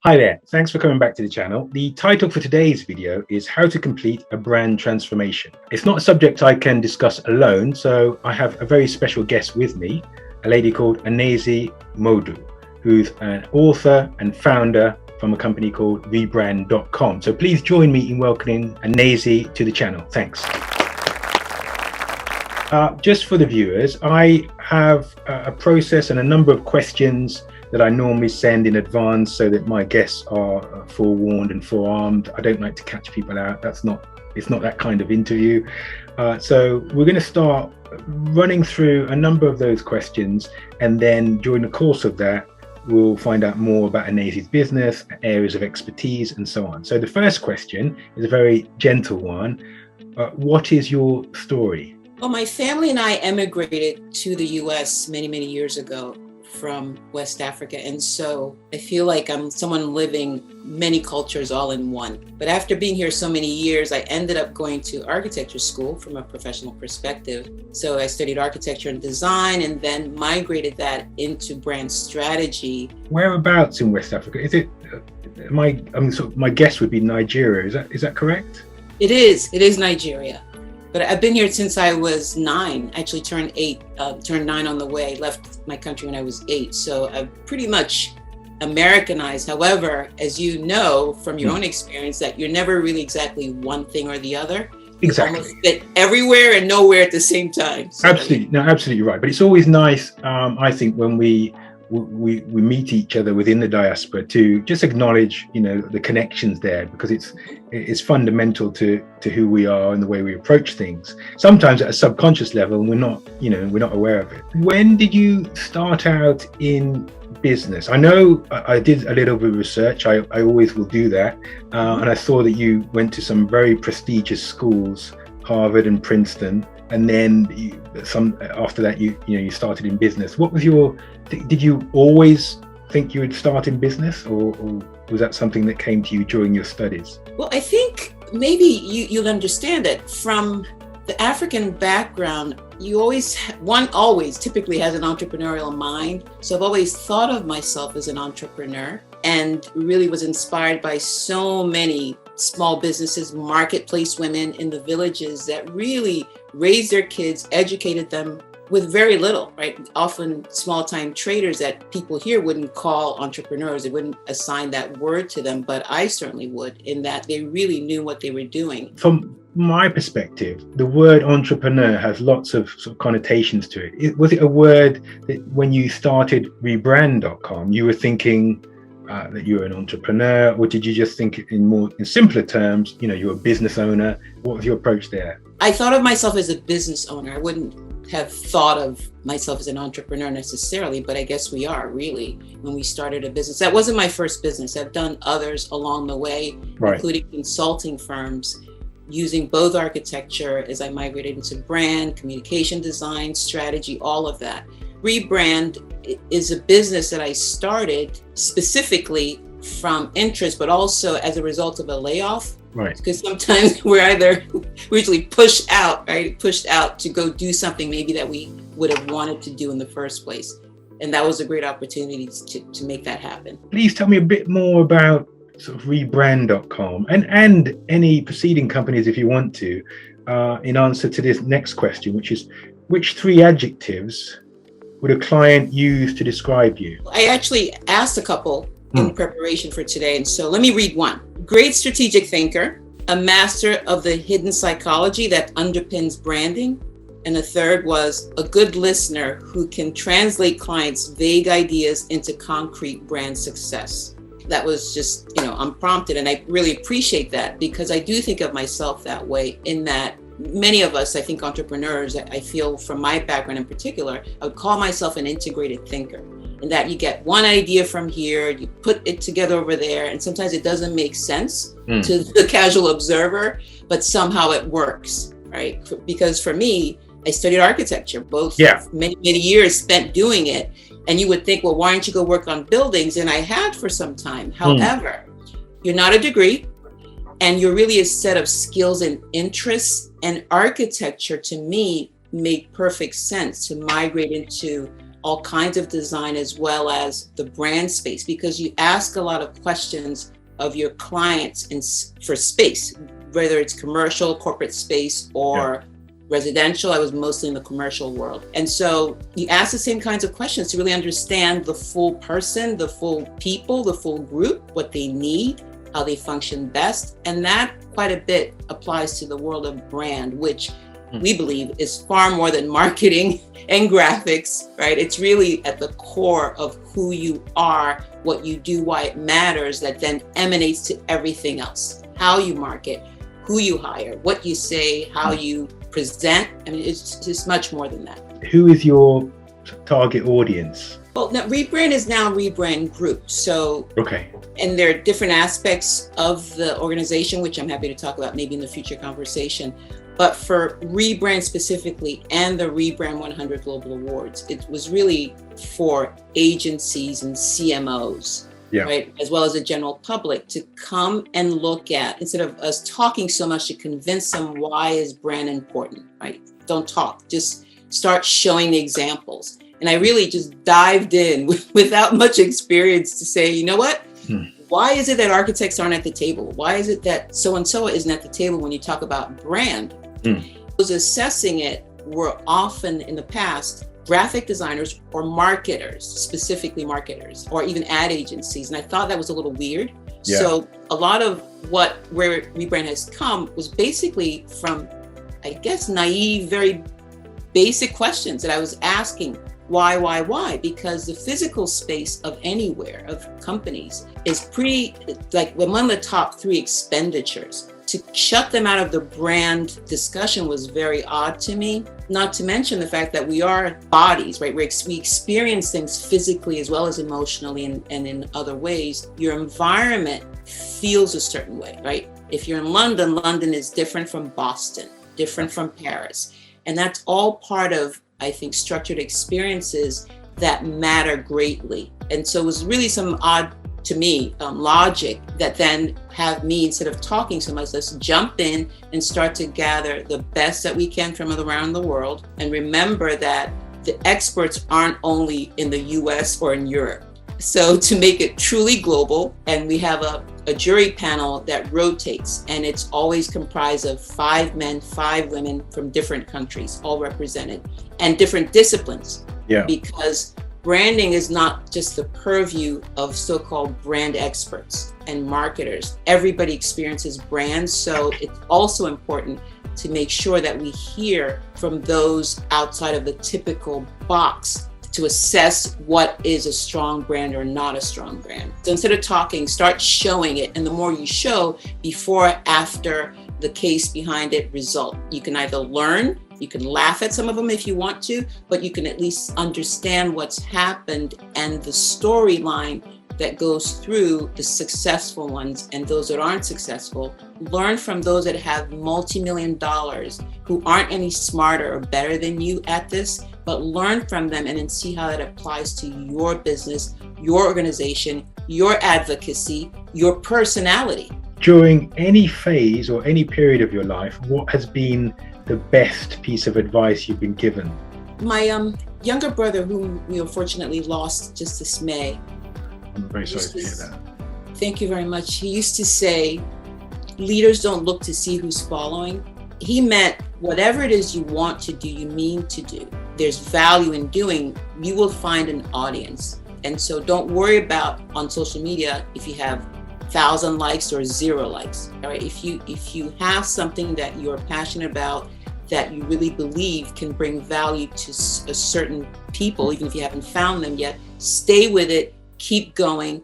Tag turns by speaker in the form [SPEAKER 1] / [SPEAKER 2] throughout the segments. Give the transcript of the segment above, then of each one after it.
[SPEAKER 1] Hi there, thanks for coming back to the channel. The title for today's video is How to Complete a Brand Transformation. It's not a subject I can discuss alone, so I have a very special guest with me, a lady called Anaezi Modu, who's an author and founder from a company called rebrand.com. So please join me in welcoming Anaezi to the channel. Thanks. Just for the viewers, I have a process and a number of questions that I normally send in advance so that my guests are forewarned and forearmed. I don't like to catch people out. It's not that kind of interview. So we're going to start running through a number of those questions, and then during the course of that, we'll find out more about Anaezi's business, areas of expertise, and so on. So the first question is a very gentle one. What is your story?
[SPEAKER 2] Well, my family and I emigrated to the US many, many years ago from West Africa. And so I feel like I'm someone living many cultures all in one. But after being here so many years, I ended up going to architecture school from a professional perspective. So I studied architecture and design and then migrated that into brand strategy.
[SPEAKER 1] Whereabouts in West Africa? Is it, my guess would be Nigeria. Is that correct?
[SPEAKER 2] It is Nigeria. But I've been here since I was 9, actually turned 9 on the way, left my country when I was 8. So I've pretty much Americanized. However, as you know from your own experience, that you're never really exactly one thing or the other.
[SPEAKER 1] Exactly.
[SPEAKER 2] You almost fit everywhere and nowhere at the same time. So,
[SPEAKER 1] absolutely right. But it's always nice, I think, when we meet each other within the diaspora to just acknowledge, the connections there, because it's fundamental to who we are and the way we approach things. Sometimes at a subconscious level, we're not aware of it. When did you start out in business? I know I did a little bit of research. I always will do that, and I saw that you went to some very prestigious schools, Harvard and Princeton. And then after that, you started in business. What was did you always think you would start in business, or was that something that came to you during your studies?
[SPEAKER 2] Well, I think maybe you'll understand that from the African background, one always typically has an entrepreneurial mind. So I've always thought of myself as an entrepreneur, and really was inspired by so many small businesses, marketplace women in the villages that really raised their kids, educated them with very little, right? Often small-time traders that people here wouldn't call entrepreneurs. They wouldn't assign that word to them, but I certainly would, in that they really knew what they were doing.
[SPEAKER 1] From my perspective, the word entrepreneur has lots of sort of connotations to it. Was it a word that when you started rebrand.com, you were thinking that you were an entrepreneur, or did you just think in simpler terms, you're a business owner? What was your approach there?
[SPEAKER 2] I thought of myself as a business owner. I wouldn't have thought of myself as an entrepreneur necessarily, but I guess we are really when we started a business. That wasn't my first business. I've done others along the way, right, including consulting firms, using both architecture as I migrated into brand, communication design, strategy, all of that. Rebrand is a business that I started specifically from interest, but also as a result of a layoff.
[SPEAKER 1] Right.
[SPEAKER 2] Because sometimes we're usually pushed out to go do something maybe that we would have wanted to do in the first place. And that was a great opportunity to make that happen. Please
[SPEAKER 1] tell me a bit more about sort of rebrand.com and any preceding companies if you want to, in answer to this next question, which is, which 3 adjectives would a client use to describe you?
[SPEAKER 2] I actually asked a couple in preparation for today. And so let me read one. Great strategic thinker, a master of the hidden psychology that underpins branding. And the third was a good listener who can translate clients' vague ideas into concrete brand success. That was just, unprompted. And I really appreciate that, because I do think of myself that way, in that many of us, I think entrepreneurs, I feel from my background in particular, I would call myself an integrated thinker. And that you get one idea from here, you put it together over there, and sometimes it doesn't make sense to the casual observer, but somehow it works, right? Because for me, I studied architecture, many, many years spent doing it. And you would think, well, why don't you go work on buildings? And I had for some time. However, you're not a degree, and you're really a set of skills and interests, and architecture to me made perfect sense to migrate into all kinds of design, as well as the brand space, because you ask a lot of questions of your clients for space, whether it's commercial, corporate space, or residential. I was mostly in the commercial world. And so you ask the same kinds of questions to really understand the full person, the full people, the full group, what they need, how they function best. And that quite a bit applies to the world of brand, which we believe is far more than marketing and graphics, right? It's really at the core of who you are, what you do, why it matters, that then emanates to everything else. How you market, who you hire, what you say, how you present. I mean, it's just much more than that.
[SPEAKER 1] Who is your target audience?
[SPEAKER 2] Well, now, Rebrand is now Rebrand Group. So,
[SPEAKER 1] okay.
[SPEAKER 2] And there are different aspects of the organization, which I'm happy to talk about maybe in the future conversation. But for Rebrand specifically and the Rebrand 100 Global Awards, it was really for agencies and CMOs, right, as well as the general public, to come and look at, instead of us talking so much, to convince them why is brand important, right? Don't talk, just start showing examples. And I really just dived in without much experience to say, you know what? Why is it that architects aren't at the table? Why is it that so-and-so isn't at the table when you talk about brand? Those assessing it were often in the past graphic designers or marketers, specifically marketers, or even ad agencies. And I thought that was a little weird. So a lot of where Rebrand has come was basically from, I guess, naive, very basic questions that I was asking. Why? Because the physical space of anywhere, of companies, is pretty, like among the top 3 expenditures. To shut them out of the brand discussion was very odd to me, not to mention the fact that we are bodies, right? We experience things physically as well as emotionally and in other ways. Your environment feels a certain way, right? If you're in London, London is different from Boston, different from Paris. And that's all part of, I think, structured experiences that matter greatly. And so it was really some odd, to me, logic that then have me, instead of talking so much, let's jump in and start to gather the best that we can from around the world. And remember that the experts aren't only in the US or in Europe. So to make it truly global, and we have a jury panel that rotates, and it's always comprised of 5 men, 5 women from different countries, all represented, and different disciplines. Because branding is not just the purview of so-called brand experts and marketers. Everybody experiences brands, so it's also important to make sure that we hear from those outside of the typical box to assess what is a strong brand or not a strong brand. So instead of talking, start showing it. And the more you show, before, after, the case behind it, result. You can either learn, you can laugh at some of them if you want to, but you can at least understand what's happened and the storyline that goes through the successful ones and those that aren't successful. Learn from those that have multi-million dollars, who aren't any smarter or better than you at this, but learn from them and then see how that applies to your business, your organization, your advocacy, your personality.
[SPEAKER 1] During any phase or any period of your life, what has been the best piece of advice you've been given? My
[SPEAKER 2] younger brother, whom we unfortunately lost just this May.
[SPEAKER 1] I'm very sorry to hear that.
[SPEAKER 2] Thank you very much. He used to say, leaders don't look to see who's following. He meant whatever it is you want to do, you mean to do. There's value in doing, you will find an audience. And so don't worry about on social media if you have 1,000 likes or 0 likes. All right. If you have something that you're passionate about, that you really believe can bring value to a certain people, even if you haven't found them yet, stay with it, keep going,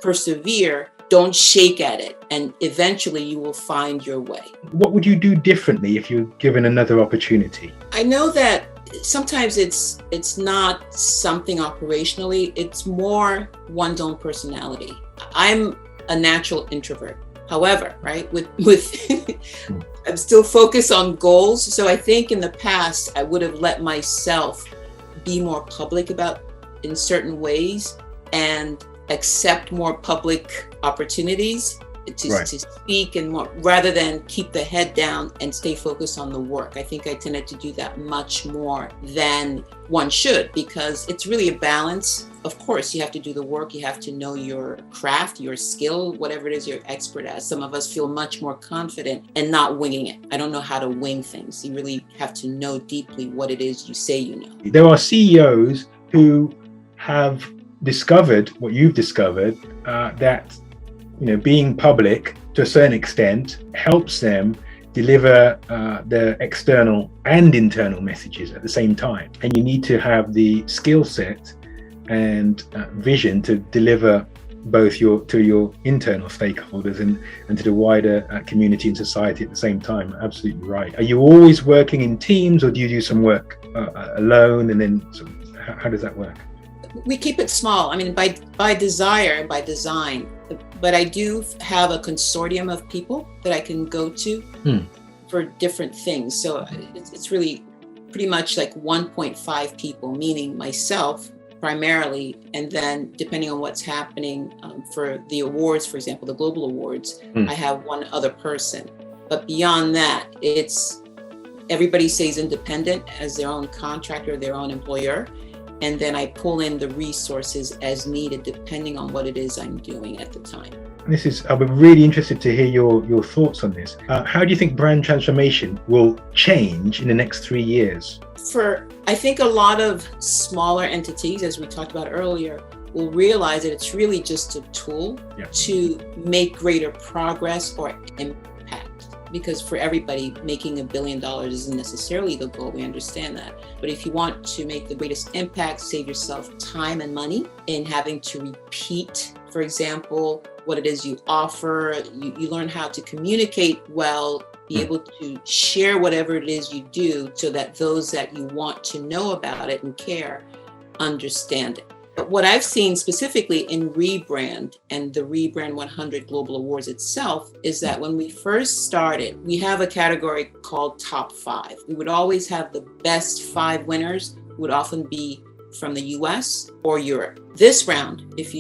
[SPEAKER 2] persevere, don't shake at it, and eventually you will find your way.
[SPEAKER 1] What would you do differently if you're given another opportunity?
[SPEAKER 2] I know that sometimes it's not something operationally, it's more one's own personality. I'm a natural introvert. However, right, with I'm still focused on goals. So I think in the past, I would have let myself be more public about in certain ways and accept more public opportunities to speak and more, rather than keep the head down and stay focused on the work. I think I tended to do that much more than one should, because it's really a balance. Of course, you have to do the work. You have to know your craft, your skill, whatever it is you're expert at. Some of us feel much more confident and not winging it. I don't know how to wing things. You really have to know deeply what it is you say you know.
[SPEAKER 1] There are CEOs who have discovered what you've discovered, that being public to a certain extent helps them deliver their external and internal messages at the same time. And you need to have the skill set and vision to deliver both to your internal stakeholders and to the wider community and society at the same time. Absolutely right. Are you always working in teams, or do you do some work alone, and then how does that work?
[SPEAKER 2] We keep it small. I mean, by desire and by design, but I do have a consortium of people that I can go to for different things. So it's really pretty much like 1.5 people, meaning myself primarily, and then depending on what's happening for the awards, for example, the global awards, I have one other person. But beyond that, it's everybody stays independent as their own contractor, their own employer. And then I pull in the resources as needed, depending on what it is I'm doing at the time.
[SPEAKER 1] I'll be really interested to hear your thoughts on this. How do you think brand transformation will change in the next 3 years?
[SPEAKER 2] I think a lot of smaller entities, as we talked about earlier, will realize that it's really just a tool to make greater progress or impact. Because for everybody, making $1 billion isn't necessarily the goal. We understand that. But if you want to make the greatest impact, save yourself time and money in having to repeat, for example, what it is you offer. You learn how to communicate well, be able to share whatever it is you do so that those that you want to know about it and care understand it. But what I've seen specifically in Rebrand and the Rebrand 100 Global Awards itself is that when we first started, we have a category called Top 5. We would always have the best 5 winners, would often be from the US or Europe. This round, if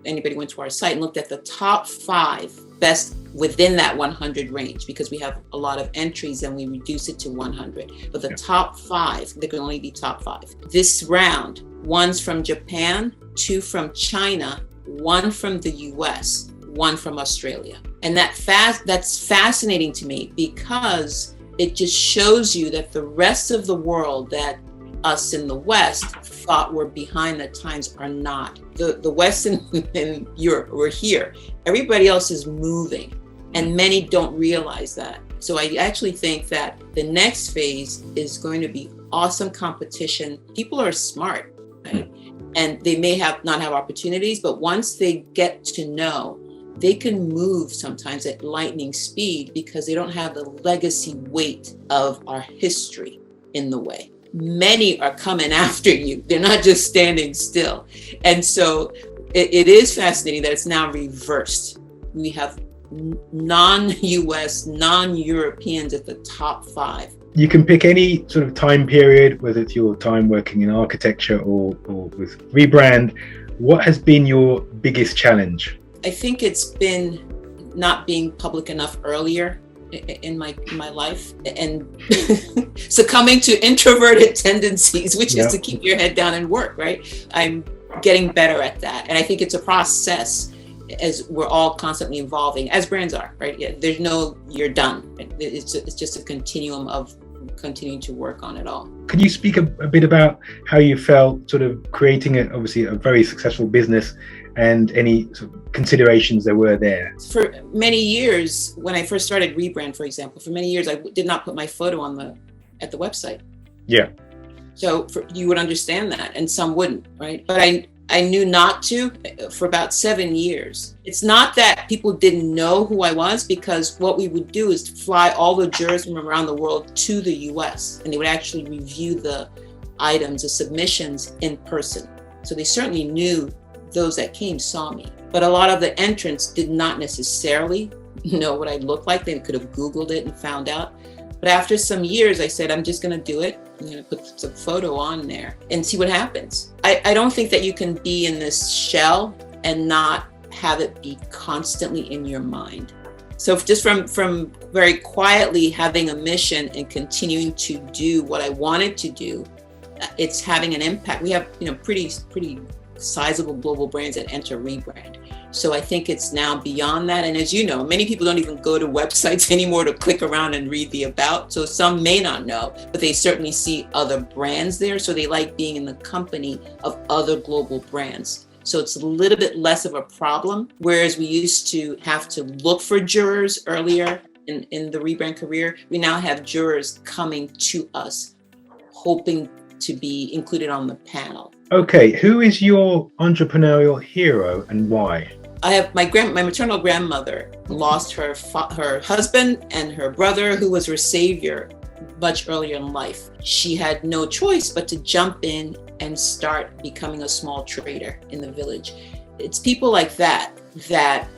[SPEAKER 2] anybody went to our site and looked at the top 5 best within that 100 range, because we have a lot of entries and we reduce it to 100. But the top 5, there can only be top 5. This round, 1's from Japan, 2 from China, 1 from the US, 1 from Australia. And that's fascinating to me, because it just shows you that the rest of the world that us in the West thought were behind the times are not. The West and Europe, we're here. Everybody else is moving, and many don't realize that. So I actually think that the next phase is going to be awesome competition. People are smart, right? And they may not have opportunities, but once they get to know, they can move sometimes at lightning speed because they don't have the legacy weight of our history in the way. Many are coming after you. They're not just standing still. And so it is fascinating that it's now reversed. We have non-US, non-Europeans at the top 5.
[SPEAKER 1] You can pick any sort of time period, whether it's your time working in architecture or with Rebrand. What has been your biggest challenge?
[SPEAKER 2] I think it's been not being public enough earlier in my life, and succumbing to introverted tendencies, which is to keep your head down and work, right? I'm getting better at that. And I think it's a process, as we're all constantly evolving, as brands are, right? There's no, you're done. It's just a continuum of continuing to work on it all.
[SPEAKER 1] Could you speak a bit about how you felt sort of creating obviously a very successful business, and any sort of considerations there were there? For
[SPEAKER 2] many years, when I first started Rebrand, for example, for many years I did not put my photo at the website. Yeah. So you would understand that, and some wouldn't, right? But I knew not to for about 7 years. It's not that people didn't know who I was, because what we would do is fly all the jurors from around the world to the US, and they would actually review the items, the submissions in person. So they certainly knew those that came saw me. But a lot of the entrants did not necessarily know what I looked like. They could have Googled it and found out. But after some years, I said, I'm just going to do it. I'm going to put some photo on there and see what happens. I don't think that you can be in this shell and not have it be constantly in your mind. So just from very quietly having a mission and continuing to do what I wanted to do, it's having an impact. We have, pretty sizable global brands that enter rebrand. So I think it's now beyond that. And as you know, many people don't even go to websites anymore to click around and read the about. So some may not know, but they certainly see other brands there. So they like being in the company of other global brands. So it's a little bit less of a problem. Whereas we used to have to look for jurors earlier in the rebrand career, we now have jurors coming to us, hoping to be included on the panel.
[SPEAKER 1] Okay, who is your entrepreneurial hero and why?
[SPEAKER 2] I have my maternal grandmother lost her husband and her brother, who was her savior, much earlier in life. She had no choice but to jump in and start becoming a small trader in the village. It's people like that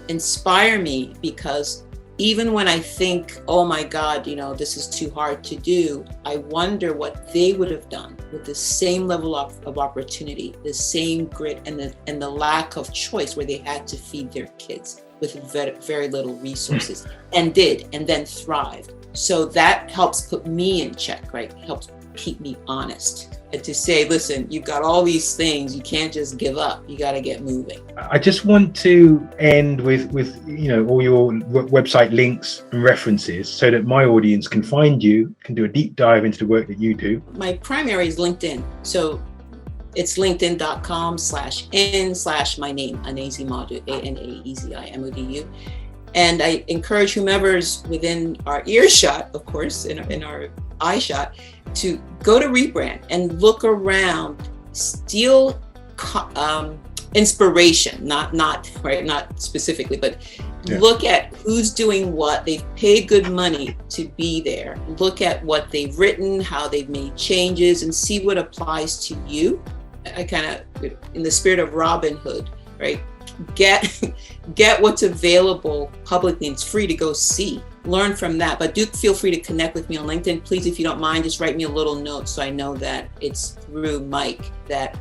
[SPEAKER 2] inspire me, because even when I think, oh my God, this is too hard to do, I wonder what they would have done with the same level of opportunity, the same grit, and the lack of choice, where they had to feed their kids with very, very little resources, and then thrived. So that helps put me in check, right? Helps keep me honest. And to say, listen, you've got all these things, you can't just give up. You got to get moving.
[SPEAKER 1] I just want to end with all your website links and references, so that my audience can find you, can do a deep dive into the work that you do.
[SPEAKER 2] My primary is LinkedIn. So it's linkedin.com/my name, Anaezi Modu, ANAEZI MODU. And I encourage whomever's within our earshot, of course, in our eye shot, to go to rebrand and look around, steal inspiration, not specifically, but look at who's doing what. They've paid good money to be there. Look at what they've written, how they've made changes, and see what applies to you. I kind of, in the spirit of Robin Hood, right? Get what's available publicly. It's free to go see. Learn from that. But do feel free to connect with me on LinkedIn. Please, if you don't mind, just write me a little note so I know that it's through Mike that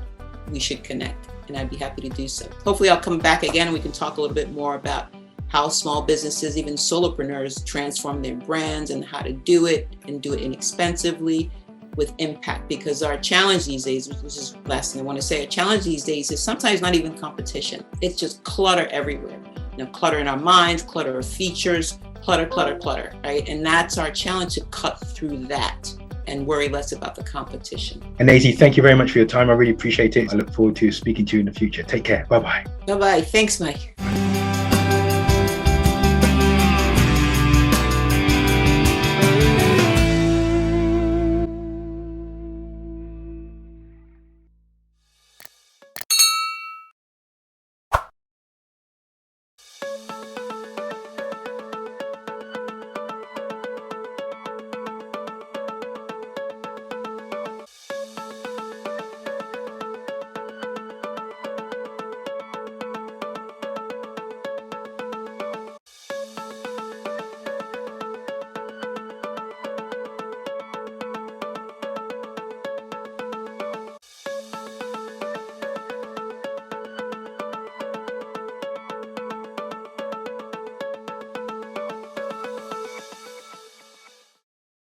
[SPEAKER 2] we should connect, and I'd be happy to do so. Hopefully I'll come back again and we can talk a little bit more about how small businesses, even solopreneurs, transform their brands and how to do it, and do it inexpensively with impact. Because our challenge these days, this is the last thing I want to say, our challenge these days is sometimes not even competition. It's just clutter everywhere. Clutter in our minds, clutter of features, clutter, right? And that's our challenge, to cut through that and worry less about the competition.
[SPEAKER 1] Anaezi, thank you very much for your time. I really appreciate it. I look forward to speaking to you in the future. Take care. Bye-bye.
[SPEAKER 2] Bye-bye. Thanks, Mike.